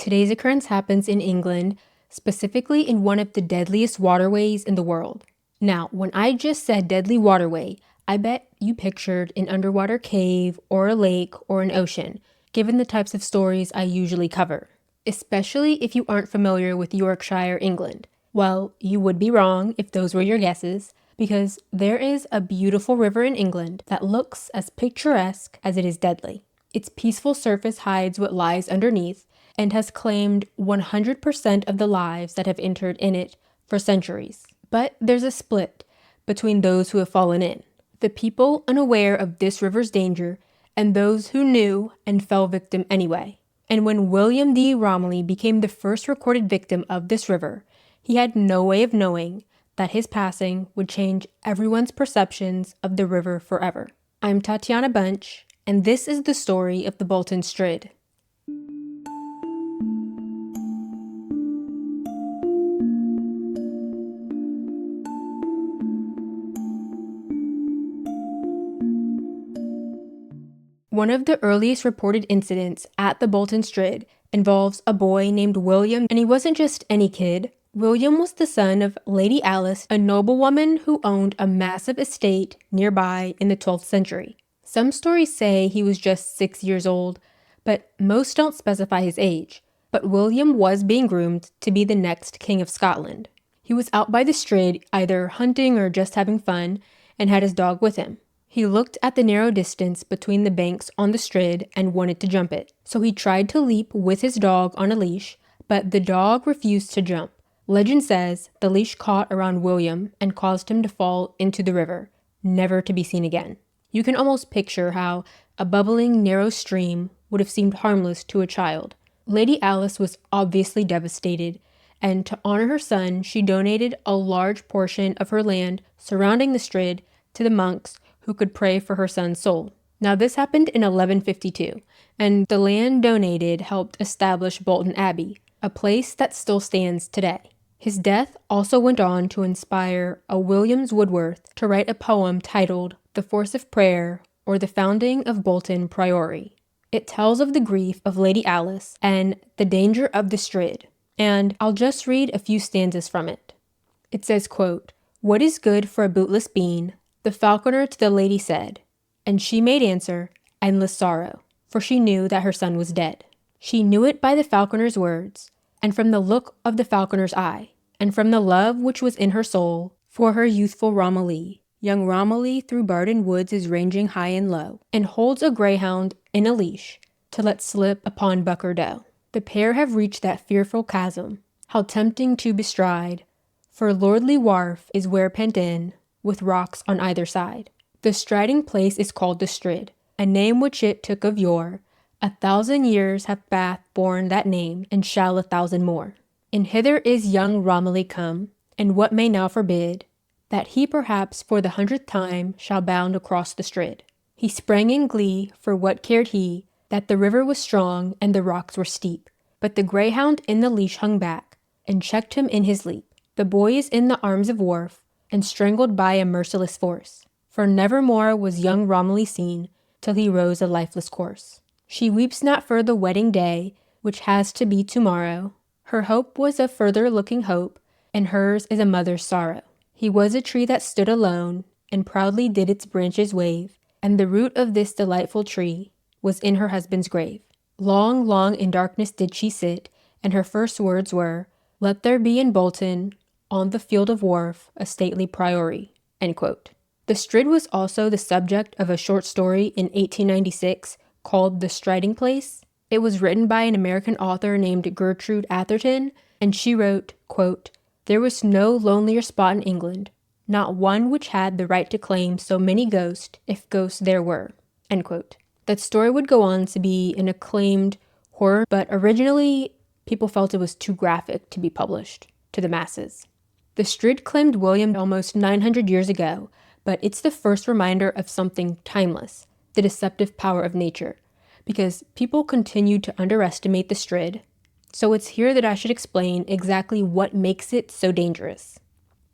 Today's occurrence happens in England, specifically in one of the deadliest waterways in the world. Now, when I just said deadly waterway, I bet you pictured an underwater cave or a lake or an ocean, given the types of stories I usually cover, especially if you aren't familiar with Yorkshire, England. Well, you would be wrong if those were your guesses, because there is a beautiful river in England that looks as picturesque as it is deadly. Its peaceful surface hides what lies underneath and has claimed 100% of the lives that have entered in it for centuries. But there's a split between those who have fallen in, the people unaware of this river's danger and those who knew and fell victim anyway. And when William de Romilly became the first recorded victim of this river, he had no way of knowing that his passing would change everyone's perceptions of the river forever. I'm Tatiana Bunch, and this is the story of the Bolton Strid. One of the earliest reported incidents at the Bolton Strid involves a boy named William, and he wasn't just any kid. William was the son of Lady Alice, a noblewoman who owned a massive estate nearby in the 12th century. Some stories say he was just 6 years old, but most don't specify his age. But William was being groomed to be the next King of Scotland. He was out by the Strid, either hunting or just having fun, and had his dog with him. He looked at the narrow distance between the banks on the Strid and wanted to jump it. So he tried to leap with his dog on a leash, but the dog refused to jump. Legend says the leash caught around William and caused him to fall into the river, never to be seen again. You can almost picture how a bubbling, narrow stream would have seemed harmless to a child. Lady Alice was obviously devastated, and to honor her son, she donated a large portion of her land surrounding the Strid to the monks who could pray for her son's soul. Now, this happened in 1152, and the land donated helped establish Bolton Abbey, a place that still stands today. His death also went on to inspire a Williams Woodworth to write a poem titled The Force of Prayer, or The Founding of Bolton Priory. It tells of the grief of Lady Alice and the danger of the Strid, and I'll just read a few stanzas from it. It says, quote, "What is good for a bootless bean? The falconer to the lady said, and she made answer, endless sorrow, for she knew that her son was dead. She knew it by the falconer's words, and from the look of the falconer's eye, and from the love which was in her soul, for her youthful Romilly. Young Romilly through Barden woods is ranging high and low, and holds a greyhound in a leash, to let slip upon buck or doe. The pair have reached that fearful chasm, how tempting to bestride, for lordly wharfe is where pent in, with rocks on either side. The striding place is called the Strid, a name which it took of yore. 1,000 years hath Bath borne that name, and shall 1,000 more. And hither is young Romilly come, and what may now forbid, that he perhaps for the 100th time shall bound across the Strid. He sprang in glee, for what cared he, that the river was strong and the rocks were steep, but the greyhound in the leash hung back, and checked him in his leap. The boy is in the arms of wharfe, and strangled by a merciless force, for nevermore was young Romilly seen, till he rose a lifeless corse. She weeps not for the wedding day, which has to be tomorrow. Her hope was a further looking hope, and hers is a mother's sorrow. He was a tree that stood alone, and proudly did its branches wave, and the root of this delightful tree was in her husband's grave. Long, long in darkness did she sit, and her first words were, Let there be in Bolton, on the field of wharfe, a stately priory." End quote. The Strid was also the subject of a short story in 1896 called The Striding Place. It was written by an American author named Gertrude Atherton, and she wrote, quote, "There was no lonelier spot in England, not one which had the right to claim so many ghosts, if ghosts there were." End quote. That story would go on to be an acclaimed horror, but originally people felt it was too graphic to be published to the masses. The Strid claimed William almost 900 years ago, but it's the first reminder of something timeless, the deceptive power of nature, because people continue to underestimate the Strid, so it's here that I should explain exactly what makes it so dangerous.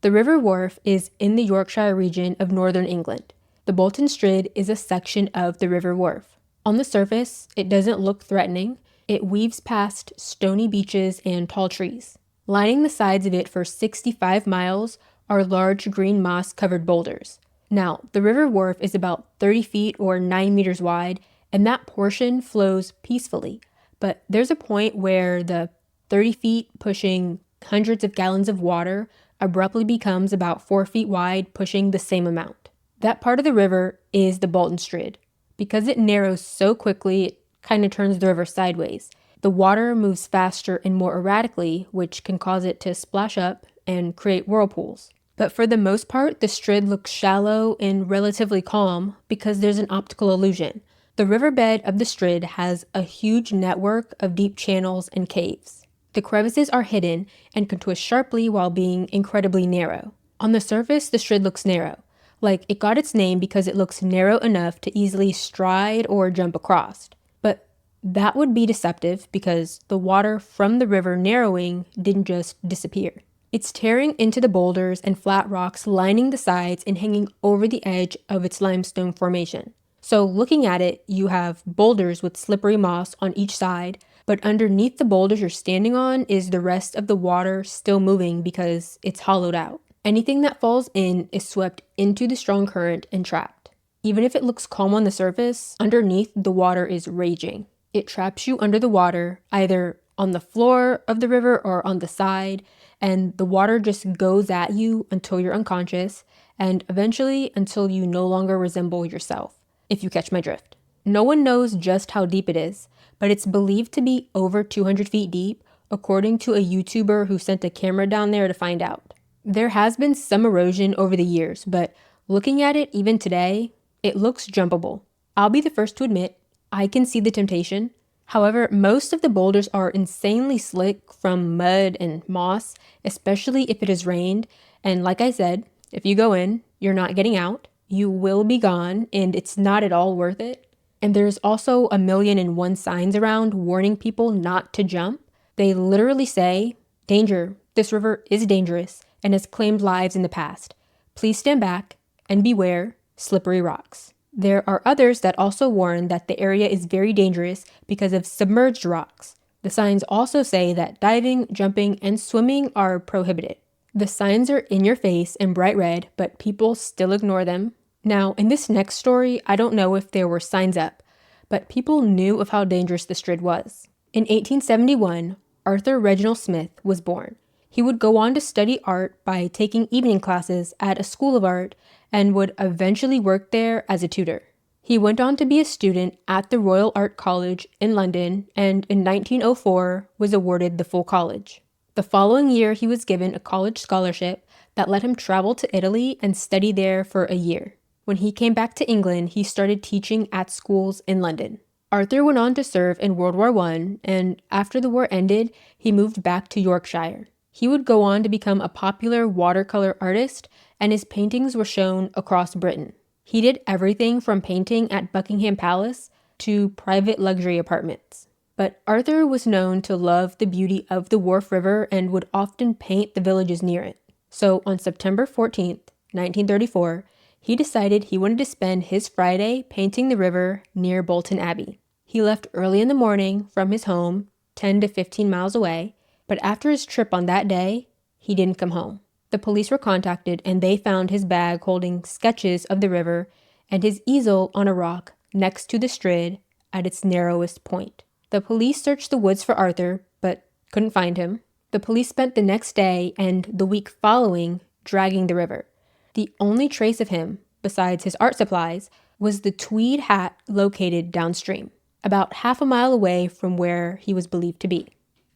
The River Wharfe is in the Yorkshire region of northern England. The Bolton Strid is a section of the River Wharfe. On the surface, it doesn't look threatening. It weaves past stony beaches and tall trees. Lining the sides of it for 65 miles are large green moss-covered boulders. Now, the river wharfe is about 30 feet or 9 meters wide, and that portion flows peacefully. But there's a point where the 30 feet pushing hundreds of gallons of water abruptly becomes about 4 feet wide, pushing the same amount. That part of the river is the Bolton Strid. Because it narrows so quickly, it kind of turns the river sideways. The water moves faster and more erratically, which can cause it to splash up and create whirlpools. But for the most part, the Strid looks shallow and relatively calm because there's an optical illusion. The riverbed of the Strid has a huge network of deep channels and caves. The crevices are hidden and can twist sharply while being incredibly narrow. On the surface, the Strid looks narrow. Like it got its name because it looks narrow enough to easily stride or jump across. But that would be deceptive because the water from the river narrowing didn't just disappear. It's tearing into the boulders and flat rocks lining the sides and hanging over the edge of its limestone formation. So looking at it, you have boulders with slippery moss on each side, but underneath the boulders you're standing on is the rest of the water still moving because it's hollowed out. Anything that falls in is swept into the strong current and trapped. Even if it looks calm on the surface, underneath the water is raging. It traps you under the water, either on the floor of the river or on the side, and the water just goes at you until you're unconscious, and eventually until you no longer resemble yourself, if you catch my drift. No one knows just how deep it is, but it's believed to be over 200 feet deep, according to a YouTuber who sent a camera down there to find out. There has been some erosion over the years, but looking at it even today, it looks jumpable. I'll be the first to admit, I can see the temptation. However, most of the boulders are insanely slick from mud and moss, especially if it has rained. And like I said, if you go in, you're not getting out. You will be gone, and it's not at all worth it. And there's also 1,000,001 signs around warning people not to jump. They literally say, "Danger, this river is dangerous and has claimed lives in the past. Please stand back and beware slippery rocks." There are others that also warn that the area is very dangerous because of submerged rocks. The signs also say that diving, jumping, and swimming are prohibited. The signs are in your face and bright red, but people still ignore them. Now, in this next story, I don't know if there were signs up, but people knew of how dangerous the Strid was. In 1871, Arthur Reginald Smith was born. He would go on to study art by taking evening classes at a school of art and would eventually work there as a tutor. He went on to be a student at the Royal Art College in London and in 1904 was awarded the full college. The following year, he was given a college scholarship that let him travel to Italy and study there for a year. When he came back to England, he started teaching at schools in London. Arthur went on to serve in World War I, and after the war ended, he moved back to Yorkshire. He would go on to become a popular watercolor artist, and his paintings were shown across Britain. He did everything from painting at Buckingham Palace to private luxury apartments. But Arthur was known to love the beauty of the Wharfe River and would often paint the villages near it. So on September 14th, 1934, he decided he wanted to spend his Friday painting the river near Bolton Abbey. He left early in the morning from his home, 10 to 15 miles away, but after his trip on that day, he didn't come home. The police were contacted and they found his bag holding sketches of the river and his easel on a rock next to the Strid at its narrowest point. The police searched the woods for Arthur, but couldn't find him. The police spent the next day and the week following dragging the river. The only trace of him, besides his art supplies, was the tweed hat located downstream, about half a mile away from where he was believed to be.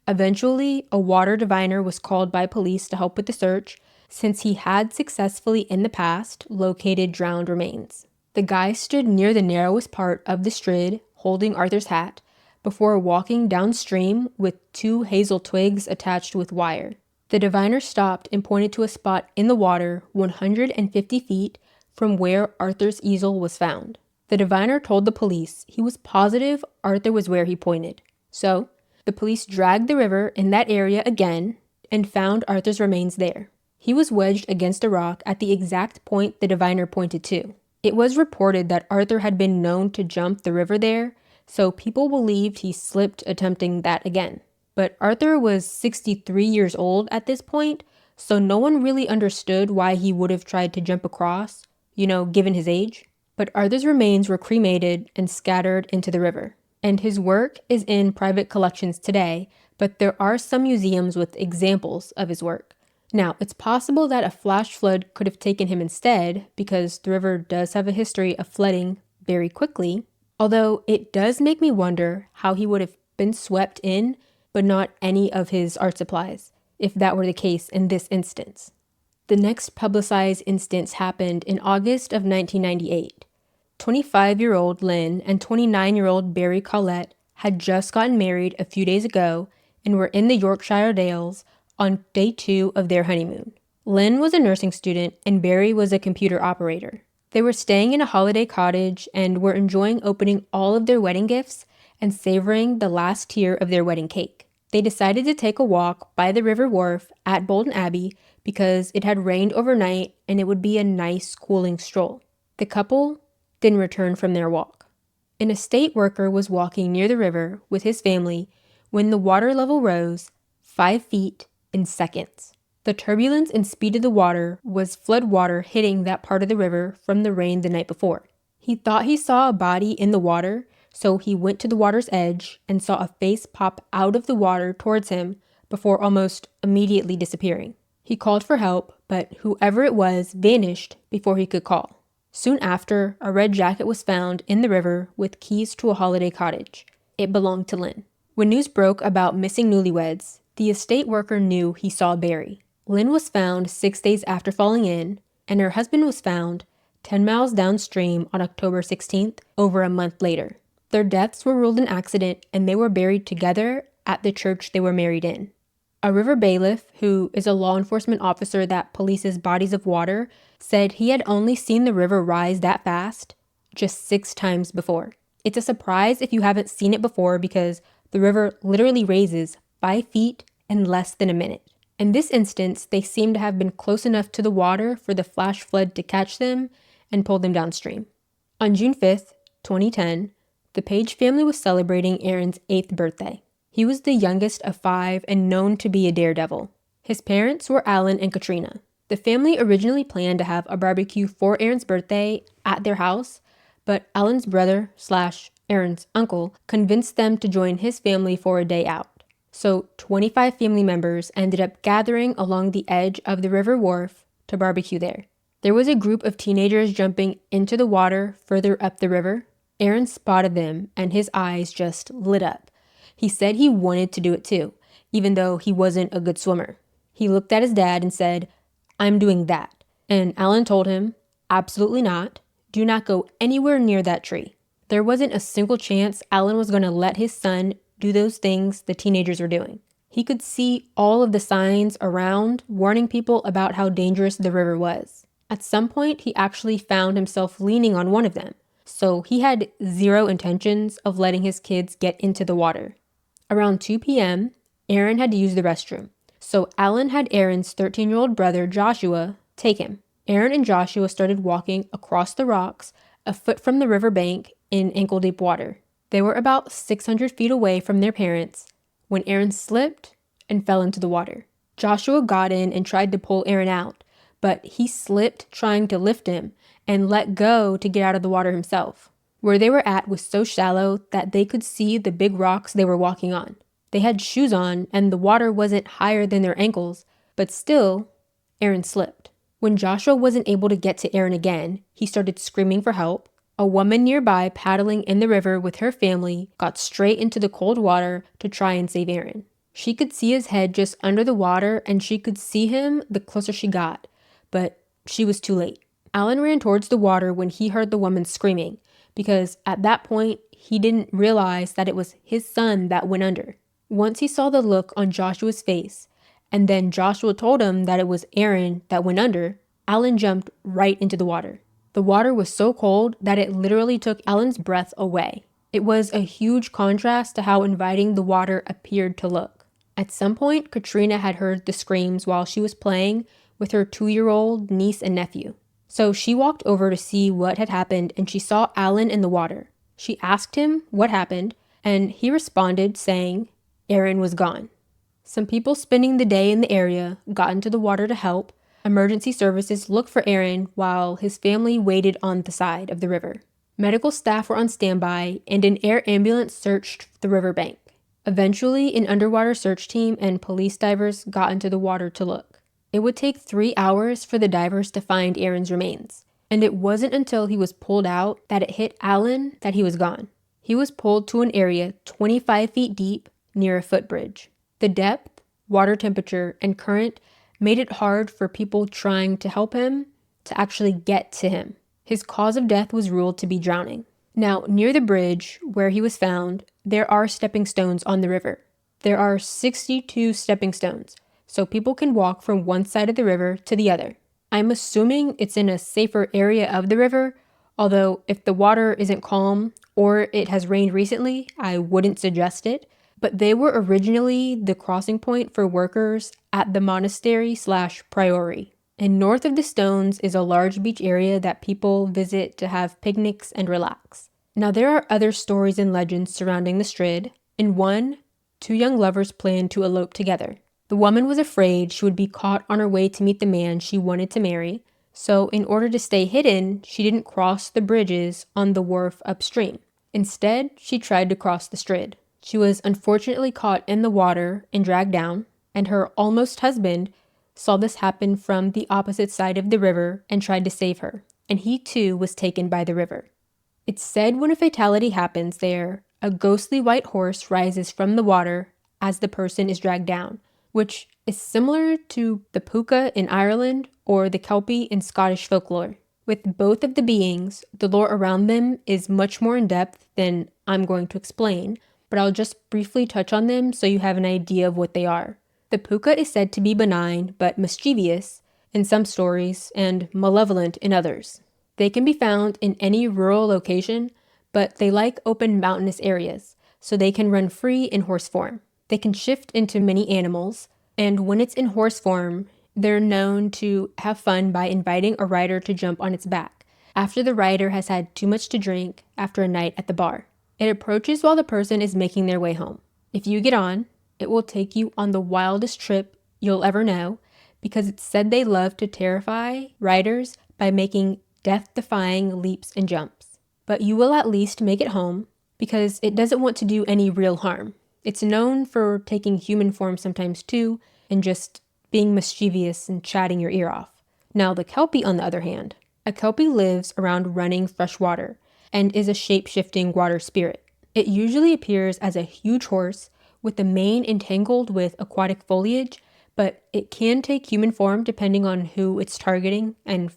Eventually, a water diviner was called by police to help with the search, since he had successfully in the past located drowned remains. The guy stood near the narrowest part of the Strid, holding Arthur's hat, before walking downstream with 2 hazel twigs attached with wire. The diviner stopped and pointed to a spot in the water 150 feet from where Arthur's easel was found. The diviner told the police he was positive Arthur was where he pointed. So, the police dragged the river in that area again and found Arthur's remains there. He was wedged against a rock at the exact point the diviner pointed to. It was reported that Arthur had been known to jump the river there, so people believed he slipped attempting that again. But Arthur was 63 years old at this point, so no one really understood why he would have tried to jump across, given his age. But Arthur's remains were cremated and scattered into the river. And his work is in private collections today, but there are some museums with examples of his work. Now, it's possible that a flash flood could have taken him instead, because the river does have a history of flooding very quickly, although it does make me wonder how he would have been swept in, but not any of his art supplies, if that were the case in this instance. The next publicized instance happened in August of 1998. 25-year-old Lynn and 29-year-old Barry Collette had just gotten married a few days ago and were in the Yorkshire Dales on day 2 of their honeymoon. Lynn was a nursing student and Barry was a computer operator. They were staying in a holiday cottage and were enjoying opening all of their wedding gifts and savoring the last tier of their wedding cake. They decided to take a walk by the river wharf at Bolton Abbey because it had rained overnight and it would be a nice cooling stroll. The couple didn't return from their walk. An estate worker was walking near the river with his family when the water level rose 5 feet in seconds. The turbulence and speed of the water was flood water hitting that part of the river from the rain the night before. He thought he saw a body in the water, so he went to the water's edge and saw a face pop out of the water towards him before almost immediately disappearing. He called for help, but whoever it was vanished before he could call. Soon after, a red jacket was found in the river with keys to a holiday cottage. It belonged to Lynn. When news broke about missing newlyweds, the estate worker knew he saw Barry. Lynn was found 6 days after falling in, and her husband was found 10 miles downstream on October 16th, over a month later. Their deaths were ruled an accident, and they were buried together at the church they were married in. A river bailiff, who is a law enforcement officer that polices bodies of water, said he had only seen the river rise that fast just 6 times before. It's a surprise if you haven't seen it before because the river literally raises 5 feet in less than a minute. In this instance, they seem to have been close enough to the water for the flash flood to catch them and pull them downstream. On June 5th, 2010, the Page family was celebrating Aaron's 8th birthday. He was the youngest of 5 and known to be a daredevil. His parents were Alan and Katrina. The family originally planned to have a barbecue for Aaron's birthday at their house, but Alan's brother / Aaron's uncle convinced them to join his family for a day out. So 25 family members ended up gathering along the edge of the river wharf to barbecue there. There was a group of teenagers jumping into the water further up the river. Aaron spotted them and his eyes just lit up. He said he wanted to do it too, even though he wasn't a good swimmer. He looked at his dad and said, "I'm doing that." And Alan told him, "Absolutely not. Do not go anywhere near that tree." There wasn't a single chance Alan was going to let his son do those things the teenagers were doing. He could see all of the signs around warning people about how dangerous the river was. At some point, he actually found himself leaning on one of them. So he had zero intentions of letting his kids get into the water. Around 2 p.m., Aaron had to use the restroom. So Alan had Aaron's 13-year-old brother, Joshua, take him. Aaron and Joshua started walking across the rocks, a foot from the riverbank in ankle-deep water. They were about 600 feet away from their parents when Aaron slipped and fell into the water. Joshua got in and tried to pull Aaron out, but he slipped trying to lift him and let go to get out of the water himself. Where they were at was so shallow that they could see the big rocks they were walking on. They had shoes on and the water wasn't higher than their ankles, but still, Aaron slipped. When Joshua wasn't able to get to Aaron again, he started screaming for help. A woman nearby paddling in the river with her family got straight into the cold water to try and save Aaron. She could see his head just under the water and she could see him the closer she got, but she was too late. Alan ran towards the water when he heard the woman screaming, because at that point, he didn't realize that it was his son that went under. Once he saw the look on Joshua's face, and then Joshua told him that it was Aaron that went under, Alan jumped right into the water. The water was so cold that it literally took Alan's breath away. It was a huge contrast to how inviting the water appeared to look. At some point, Katrina had heard the screams while she was playing with her 2-year-old niece and nephew. So she walked over to see what had happened and she saw Alan in the water. She asked him what happened, and he responded saying Aaron was gone. Some people spending the day in the area got into the water to help. Emergency services looked for Aaron while his family waited on the side of the river. Medical staff were on standby, and an air ambulance searched the riverbank. Eventually, an underwater search team and police divers got into the water to look. It would take 3 hours for the divers to find Aaron's remains, and it wasn't until he was pulled out that it hit Alan that he was gone. He was pulled to an area 25 feet deep near a footbridge. The depth, water temperature, and current made it hard for people trying to help him to actually get to him. His cause of death was ruled to be drowning. Now, near the bridge where he was found, there are stepping stones on the river. There are 62 stepping stones, so people can walk from one side of the river to the other. I'm assuming it's in a safer area of the river, although if the water isn't calm or it has rained recently, I wouldn't suggest it. But they were originally the crossing point for workers at the monastery/priory. And north of the stones is a large beach area that people visit to have picnics and relax. Now, there are other stories and legends surrounding the Strid. In one, 2 young lovers planned to elope together. The woman was afraid she would be caught on her way to meet the man she wanted to marry, so in order to stay hidden, she didn't cross the bridges on the wharf upstream. Instead, she tried to cross the Strid. She was unfortunately caught in the water and dragged down, and her almost husband saw this happen from the opposite side of the river and tried to save her, and he too was taken by the river. It's said when a fatality happens there, a ghostly white horse rises from the water as the person is dragged down, which is similar to the puka in Ireland or the kelpie in Scottish folklore. With both of the beings, the lore around them is much more in depth than I'm going to explain, but I'll just briefly touch on them so you have an idea of what they are. The puka is said to be benign but mischievous in some stories and malevolent in others. They can be found in any rural location, but they like open mountainous areas, so they can run free in horse form. They can shift into many animals, and when it's in horse form, they're known to have fun by inviting a rider to jump on its back after the rider has had too much to drink after a night at the bar. It approaches while the person is making their way home. If you get on, it will take you on the wildest trip you'll ever know, because it's said they love to terrify riders by making death-defying leaps and jumps. But you will at least make it home, because it doesn't want to do any real harm. It's known for taking human form sometimes too, and just being mischievous and chatting your ear off. Now, the kelpie, on the other hand, a kelpie lives around running fresh water and is a shape-shifting water spirit. It usually appears as a huge horse with the mane entangled with aquatic foliage, but it can take human form depending on who it's targeting and,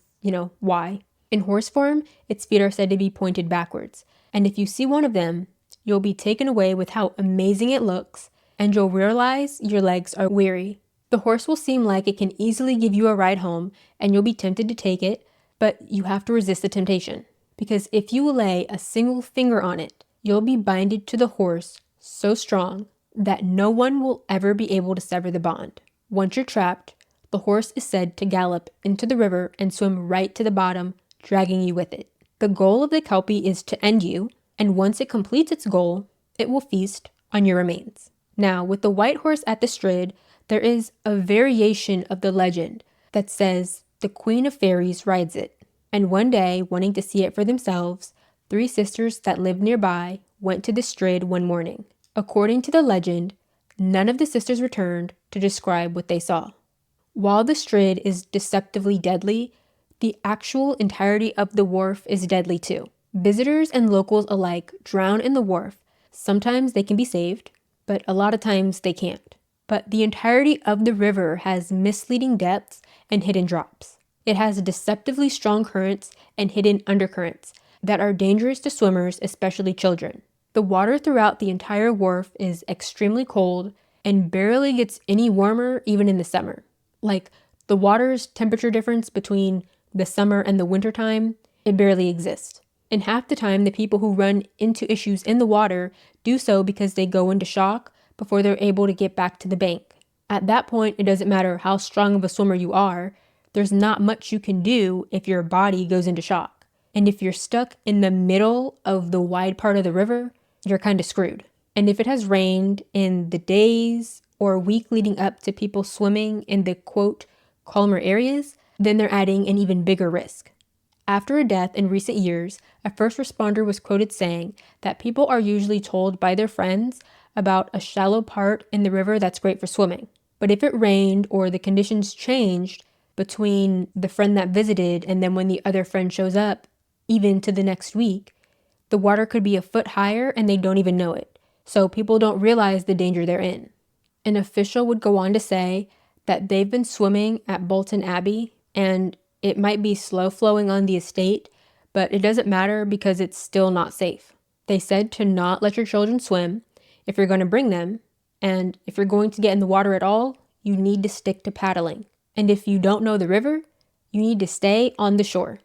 why. In horse form, its feet are said to be pointed backwards, and if you see one of them, you'll be taken away with how amazing it looks, and you'll realize your legs are weary. The horse will seem like it can easily give you a ride home, and you'll be tempted to take it, but you have to resist the temptation. Because if you lay a single finger on it, you'll be binded to the horse so strong that no one will ever be able to sever the bond. Once you're trapped, the horse is said to gallop into the river and swim right to the bottom, dragging you with it. The goal of the kelpie is to end you, and once it completes its goal, it will feast on your remains. Now, with the white horse at the Strid, there is a variation of the legend that says the Queen of Fairies rides it. And one day, wanting to see it for themselves, 3 sisters that lived nearby went to the Strid one morning. According to the legend, none of the sisters returned to describe what they saw. While the Strid is deceptively deadly, the actual entirety of the wharf is deadly too. Visitors and locals alike drown in the wharf. Sometimes they can be saved, but a lot of times they can't. But the entirety of the river has misleading depths and hidden drops. It has deceptively strong currents and hidden undercurrents that are dangerous to swimmers, especially children. The water throughout the entire wharf is extremely cold and barely gets any warmer even in the summer. Like, the water's temperature difference between the summer and the winter time, it barely exists. And half the time, the people who run into issues in the water do so because they go into shock before they're able to get back to the bank. At that point, it doesn't matter how strong of a swimmer you are, there's not much you can do if your body goes into shock. And if you're stuck in the middle of the wide part of the river, you're kind of screwed. And if it has rained in the days or week leading up to people swimming in the quote, calmer areas, then they're adding an even bigger risk. After a death in recent years, a first responder was quoted saying that people are usually told by their friends about a shallow part in the river that's great for swimming. But if it rained or the conditions changed between the friend that visited and then when the other friend shows up, even to the next week, the water could be a foot higher and they don't even know it. So people don't realize the danger they're in. An official would go on to say that they've been swimming at Bolton Abbey and it might be slow flowing on the estate, but it doesn't matter because it's still not safe. They said to not let your children swim if you're going to bring them, and if you're going to get in the water at all, you need to stick to paddling. And if you don't know the river, you need to stay on the shore.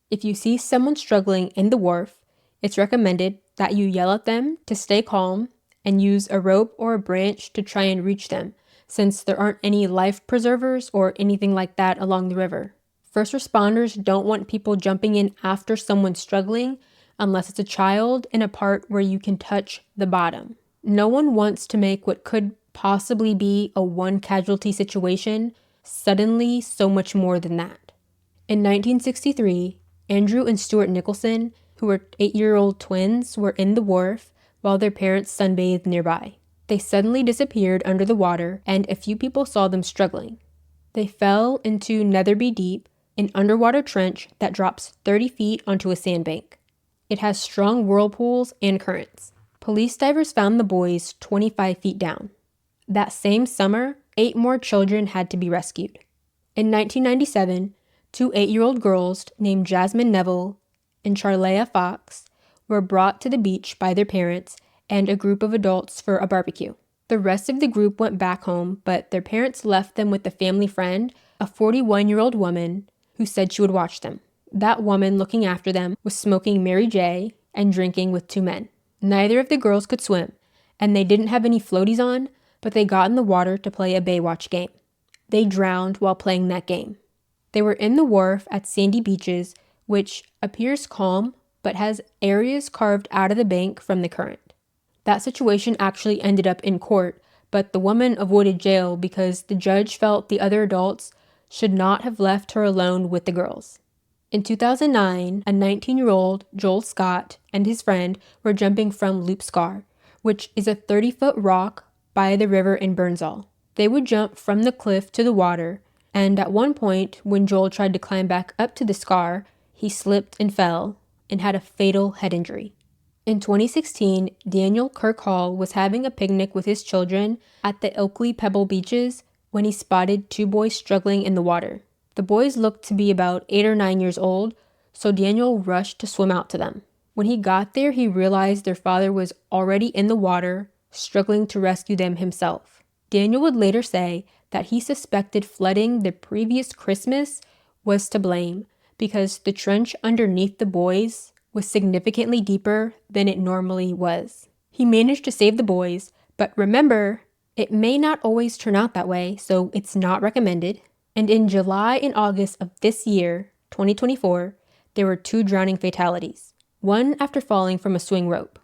If you see someone struggling in the wharf, it's recommended that you yell at them to stay calm and use a rope or a branch to try and reach them, since there aren't any life preservers or anything like that along the river. First responders don't want people jumping in after someone struggling unless it's a child in a part where you can touch the bottom. No one wants to make what could possibly be a one casualty situation suddenly so much more than that. In 1963, Andrew and Stuart Nicholson, who were 8-year-old twins, were in the wharf while their parents sunbathed nearby. They suddenly disappeared under the water and a few people saw them struggling. They fell into Netherby Deep, an underwater trench that drops 30 feet onto a sandbank. It has strong whirlpools and currents. Police divers found the boys 25 feet down. That same summer, 8 more children had to be rescued. In 1997, 2 8-year-old girls named Jasmine Neville and Charlea Fox were brought to the beach by their parents and a group of adults for a barbecue. The rest of the group went back home, but their parents left them with a family friend, a 41-year-old woman, who said she would watch them. That woman looking after them was smoking Mary J. and drinking with 2 men. Neither of the girls could swim, and they didn't have any floaties on, but they got in the water to play a Baywatch game. They drowned while playing that game. They were in the wharf at Sandy Beaches, which appears calm, but has areas carved out of the bank from the current. That situation actually ended up in court, but the woman avoided jail because the judge felt the other adults should not have left her alone with the girls. In 2009, a 19-year-old Joel Scott and his friend were jumping from Loop Scar, which is a 30-foot rock by the river in Burnsall. They would jump from the cliff to the water, and at one point, when Joel tried to climb back up to the scar, he slipped and fell and had a fatal head injury. In 2016, Daniel Kirk Hall was having a picnic with his children at the Oakley Pebble Beaches when he spotted 2 boys struggling in the water. The boys looked to be about 8 or 9 years old, so Daniel rushed to swim out to them. When he got there, he realized their father was already in the water, struggling to rescue them himself. Daniel would later say that he suspected flooding the previous Christmas was to blame because the trench underneath the boys was significantly deeper than it normally was. He managed to save the boys, but remember, it may not always turn out that way, so it's not recommended. And in July and August of this year, 2024, there were 2 drowning fatalities, one after falling from a swing rope.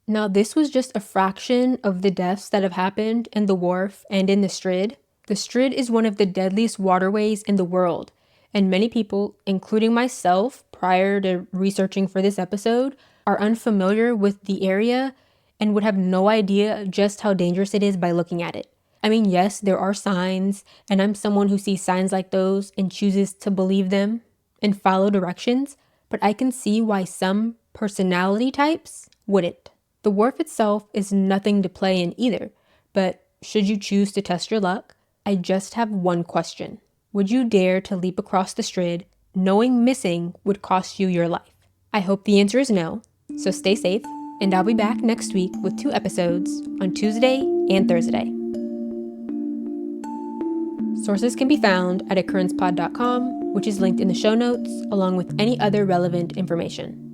Now, this was just a fraction of the deaths that have happened in the wharf and in the Strid. The Strid is one of the deadliest waterways in the world, and many people, including myself, prior to researching for this episode, are unfamiliar with the area and would have no idea just how dangerous it is by looking at it. I mean, yes, there are signs, and I'm someone who sees signs like those and chooses to believe them and follow directions, but I can see why some personality types wouldn't. The wharf itself is nothing to play in either, but should you choose to test your luck, I just have one question. Would you dare to leap across the Strid, knowing missing would cost you your life? I hope the answer is no, so stay safe, and I'll be back next week with 2 episodes on Tuesday and Thursday. Sources can be found at occurrencepod.com, which is linked in the show notes, along with any other relevant information.